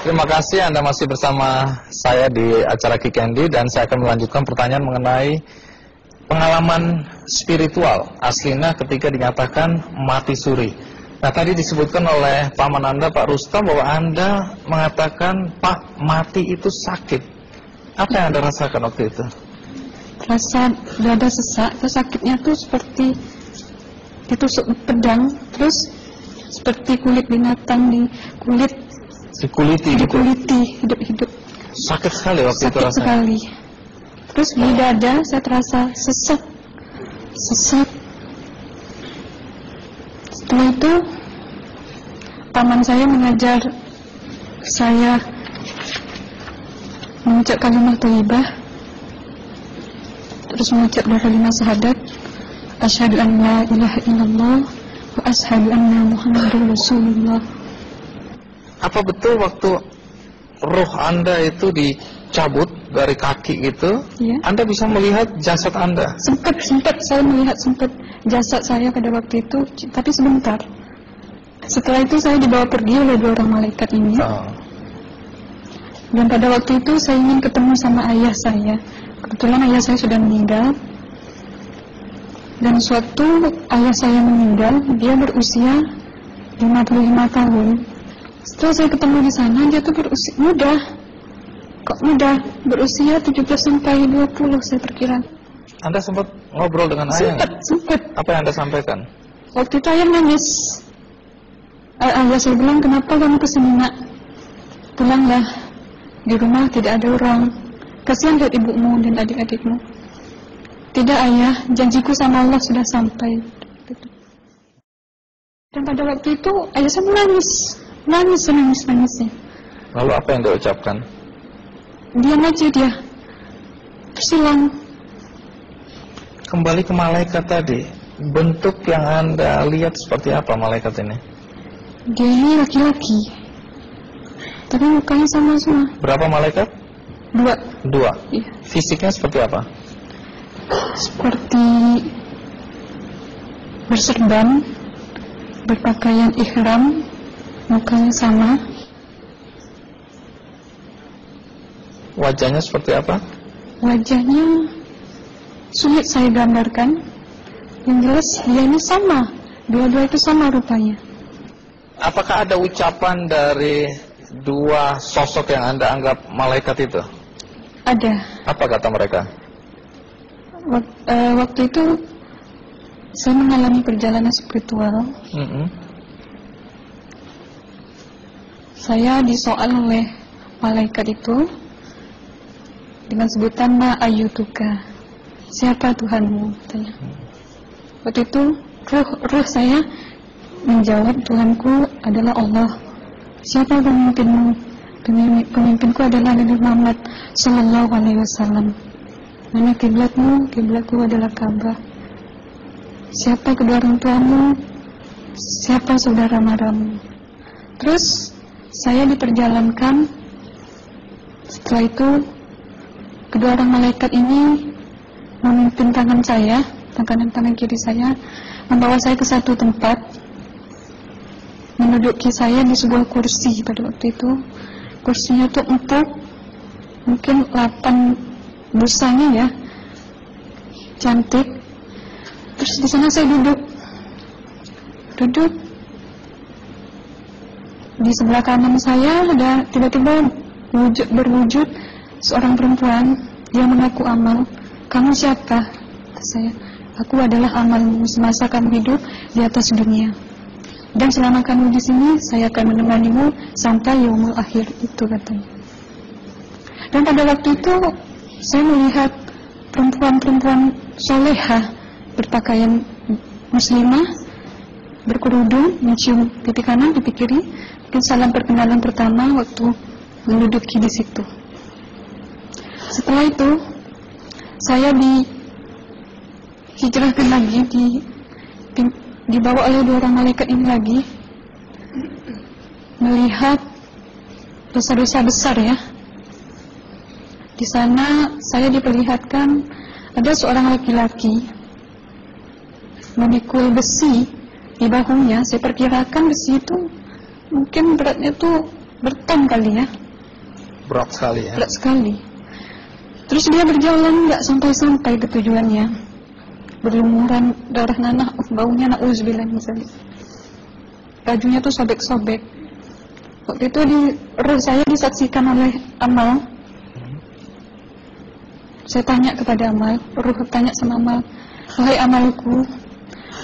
Terima kasih Anda masih bersama saya di acara Kikendi, dan saya akan melanjutkan pertanyaan mengenai pengalaman spiritual aslinya ketika dinyatakan mati suri. Nah, tadi disebutkan oleh paman Anda, Pak Rustam, bahwa Anda mengatakan Pak, mati itu sakit. Apa yang Anda rasakan waktu itu? Rasa dada sesak, terus sakitnya tuh seperti ditusuk pedang, terus seperti kulit binatang dikuliti hidup-hidup. Sakit sekali waktu itu rasanya. Sakit sekali. Terus di dada saya terasa sesak. Setelah itu paman saya mengajar saya mengucap kalimat thayyibah, terus mengucap dua kalimat syahadat, asyhadu an la ilaha illallah wa asyhadu anna muhammadar rasulullah. Apa betul waktu roh Anda itu dicabut dari kaki itu, ya, Anda bisa melihat jasad Anda? Sempat saya melihat jasad saya pada waktu itu, tapi sebentar. Setelah itu saya dibawa pergi oleh dua orang malaikat ini. Dan pada waktu itu saya ingin ketemu sama ayah saya. Kebetulan ayah saya sudah meninggal. Dan suatu ayah saya meninggal, dia berusia 55 tahun. Setelah saya ketemu di sana, dia tuh berusia muda. Kok muda? Berusia 17 sampai 20 saya perkira. Anda sempat ngobrol dengan ayah? Sempat. Apa yang Anda sampaikan? Waktu itu ayah nangis. Ayah saya bilang, kenapa kamu kesini nak? Pulanglah. Di rumah tidak ada orang. Kasihan lihat ibumu dan adik-adikmu. Tidak ayah, janjiku sama Allah sudah sampai. Dan pada waktu itu ayah saya menangis. Lalu apa yang dia ucapkan? Diam aja dia. Terus hilang. Kembali ke malaikat tadi, bentuk yang Anda lihat seperti apa malaikat ini? Dia ini laki-laki, tapi mukanya sama semua. Berapa malaikat? Dua. Iya. Fisiknya seperti apa? Seperti berserban, berpakaian ihram, mukanya sama. Wajahnya seperti apa? Wajahnya sulit saya gambarkan. Yang jelas dia ini sama, dua-dua itu sama rupanya. Apakah ada ucapan dari dua sosok yang Anda anggap malaikat itu? Ada. Apa kata mereka? Waktu itu saya mengalami perjalanan spiritual. Saya disoal oleh malaikat itu dengan sebutan ma ayyutuka, siapa Tuhanmu, katanya. Waktu itu roh saya menjawab, Tuhanku adalah Allah. Siapa pemimpinmu? Pemimpinku adalah Nabi Muhammad sallallahu alaihi wasallam. Mana kiblatmu? Kiblatku adalah Ka'bah. Siapa kedua orang tuamu? Siapa saudara maramu? Terus saya diperjalankan. Setelah itu kedua orang malaikat ini memimpin tangan saya, tangan kiri saya, membawa saya ke satu tempat, menduduki saya di sebuah kursi. Pada waktu itu kursinya tuh empuk, mungkin 8 busanya ya, cantik. Terus di sana saya duduk. Di sebelah kanan saya ada tiba-tiba berwujud seorang perempuan yang mengaku amal. Kamu siapa? Kata saya. Aku adalah amalmu semasa kamu hidup di atas dunia. Dan selama kamu di sini, saya akan menemanimu sampai yaumul akhir, itu katanya. Dan pada waktu itu saya melihat perempuan-perempuan solehah berpakaian muslimah, berkerudung, mencium pipi kanan, pipi kiri. Mungkin salam perkenalan pertama waktu menduduki di situ. Setelah itu saya dihijrahkan lagi, dibawa oleh dua orang malaikat ini lagi, melihat dosa-dosa besar ya. Di sana saya diperlihatkan ada seorang laki-laki memikul besi di bahunya. Saya perkirakan besi itu mungkin beratnya tuh berton kali ya. Berat sekali ya. Berat sekali. Terus dia berjalan nggak sampai-sampai ke tujuannya. Berlumuran darah nanah, baunya na'udzubillah misalnya. Bajunya tuh sobek-sobek. Waktu itu roh saya disaksikan oleh Amal. Saya tanya kepada Amal, roh tanya sama Amal, wahai Amalku,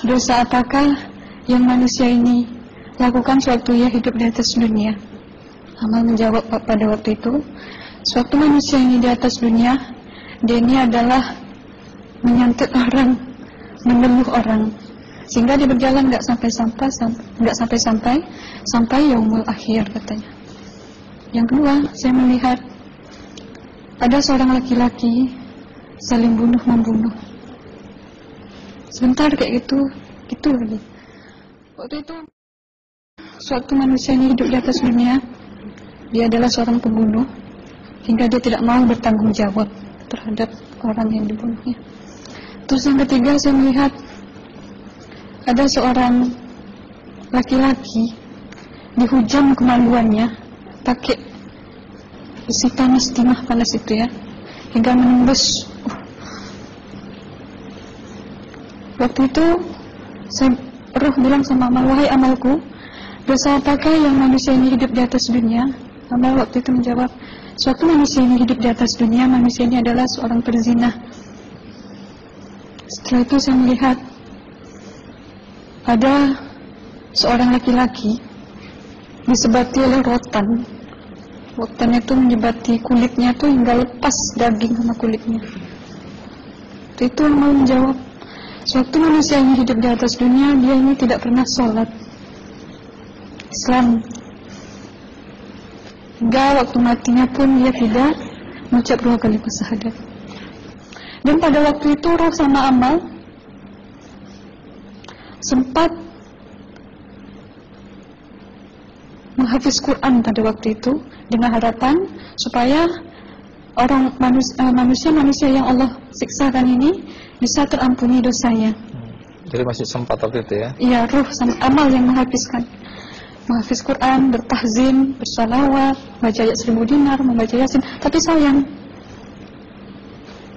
dosa apakah yang manusia ini lakukan sewaktu ia hidup di atas dunia? Amal menjawab pada waktu itu, sewaktu manusia ini di atas dunia, dia ini adalah menyantet orang, meneluh orang, sehingga dia berjalan nggak sampai yaumul akhir katanya. Yang kedua, saya melihat ada seorang laki-laki saling bunuh-membunuh. Sebentar kayak gitu lagi. Waktu itu, suatu manusia ini hidup di atas dunia, dia adalah seorang pembunuh, hingga dia tidak mau bertanggung jawab terhadap orang yang dibunuhnya. Terus yang ketiga, saya melihat ada seorang laki-laki dihujam kemaluannya pakai besi panas, timah panas itu ya, hingga menembus. Waktu itu roh bilang sama Amal, wahai Amalku, dosa apakah yang manusia ini hidup di atas dunia? Amal waktu itu menjawab, suatu manusia ini hidup di atas dunia, manusia ini adalah seorang perzina. Setelah itu saya melihat ada seorang laki-laki disebati oleh rotan. Rotan itu menyebati kulitnya tuh hingga lepas daging sama kulitnya. Itu yang mau menjawab, suatu manusia yang hidup di atas dunia, dia ini tidak pernah sholat Islam, hingga waktu matinya pun dia tidak mengucap 2 kali syahadat. Dan pada waktu itu roh sama Amal sempat menghafiz Quran pada waktu itu dengan harapan supaya orang manusia yang Allah siksakan ini bisa terampuni dosanya. Jadi masih sempat waktu itu ya? Iya, roh sama Amal yang menghafis Quran, bertahzim, bersalawat, baca ayat 1000 dinar, membaca Yasin. Tapi sayang,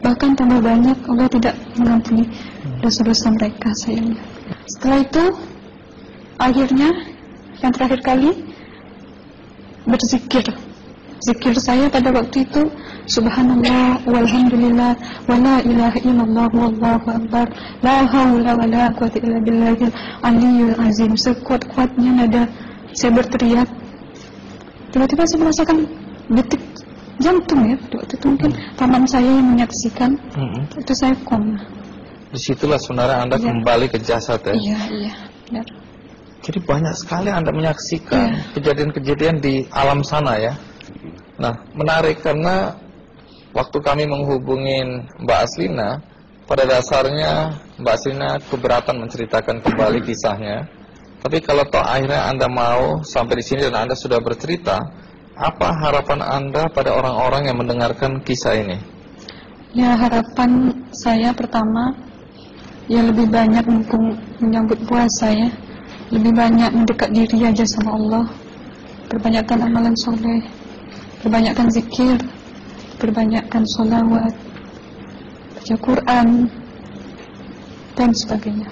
bahkan tambah banyak Allah tidak mengampuni dosa-dosa mereka, sayangnya. Setelah itu, akhirnya yang terakhir kali berzikir. Zikir saya pada waktu itu, subhanallah, walhamdulillah, wala ilaha illallah, wallahu akbar, la haula wala quwwata illa billahil aliyyil azim. Sekuat-kuatnya nada saya berteriak. Tiba-tiba saya merasakan detik jantung ya. Waktu itu mungkin paman saya yang menyaksikan. Itu saya koma. Disitulah sebenarnya Anda kembali ke jasad ya? Iya, benar. Jadi banyak sekali Anda menyaksikan kejadian-kejadian di alam sana ya. Nah, menarik karena waktu kami menghubungin Mbak Aslina, pada dasarnya Mbak Aslina keberatan menceritakan kembali kisahnya. Tapi kalau toh akhirnya Anda mau sampai di sini dan Anda sudah bercerita, apa harapan Anda pada orang-orang yang mendengarkan kisah ini? Ya, harapan saya pertama, ya lebih banyak menyambut puasa ya, lebih banyak mendekat diri aja sama Allah, perbanyakkan amalan soleh, perbanyakkan zikir, perbanyakkan sholawat, baca Quran, dan sebagainya.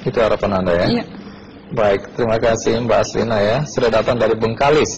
Itu harapan Anda ya? Iya. Baik, terima kasih Mbak Aslina ya, sudah datang dari Bengkalis.